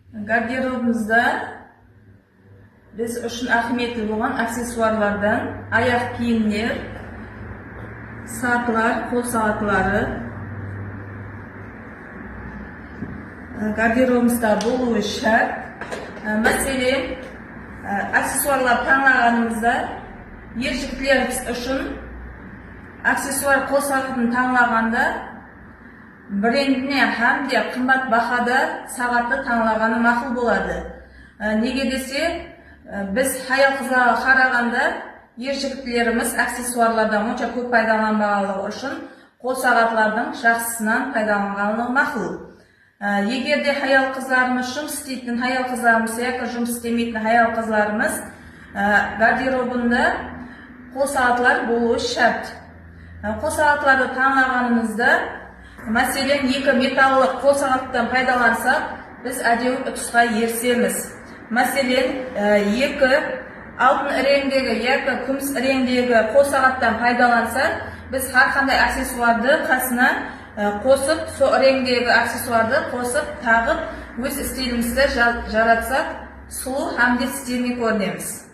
Гардеробымызда biz үшін ахметli болған аксессуарлардан аяқ киімдер, сатылар, қол сағатлары гардеробымызда болуы шарт. Мәселен, аксессуарлар таңлағанымызда ержігітлеріміз үшін аксессуар қол сағатын таңлағанда брендіне һәм де қымбат бақада сағатты таңлағаны мақұл болады. Неге десе, біз аяқ қыздарға қарағанда ержігітлеріміз аксессуарлардан онша көп пайдаланбағандығы үшін қол сағатлардың жақсысынан пайдаланғаны мақұл. Егер де аяқ қыздарымыз жұмыс істейтін аяқ қыздарымыз яки жұмыс істемейтін аяқ қыздарымыз гардеробында қол сағатлар болуы шарт. Қол сағатларды таңлағанымызда, мәселен, екі металлық қол сағаттан пайдалансақ, біз әдеу ұтысқа ерсеміз. Мәселен, екі алтын реңдегі яки күміс реңдегі қол сағаттан пайдалансақ, біз әрқандай аксессуарды қасына қосып, сол реңдегі аксессуарды қосып, тағып, өз стилімізді жаратсақ, сұлу һәм де стильный көрінеміз.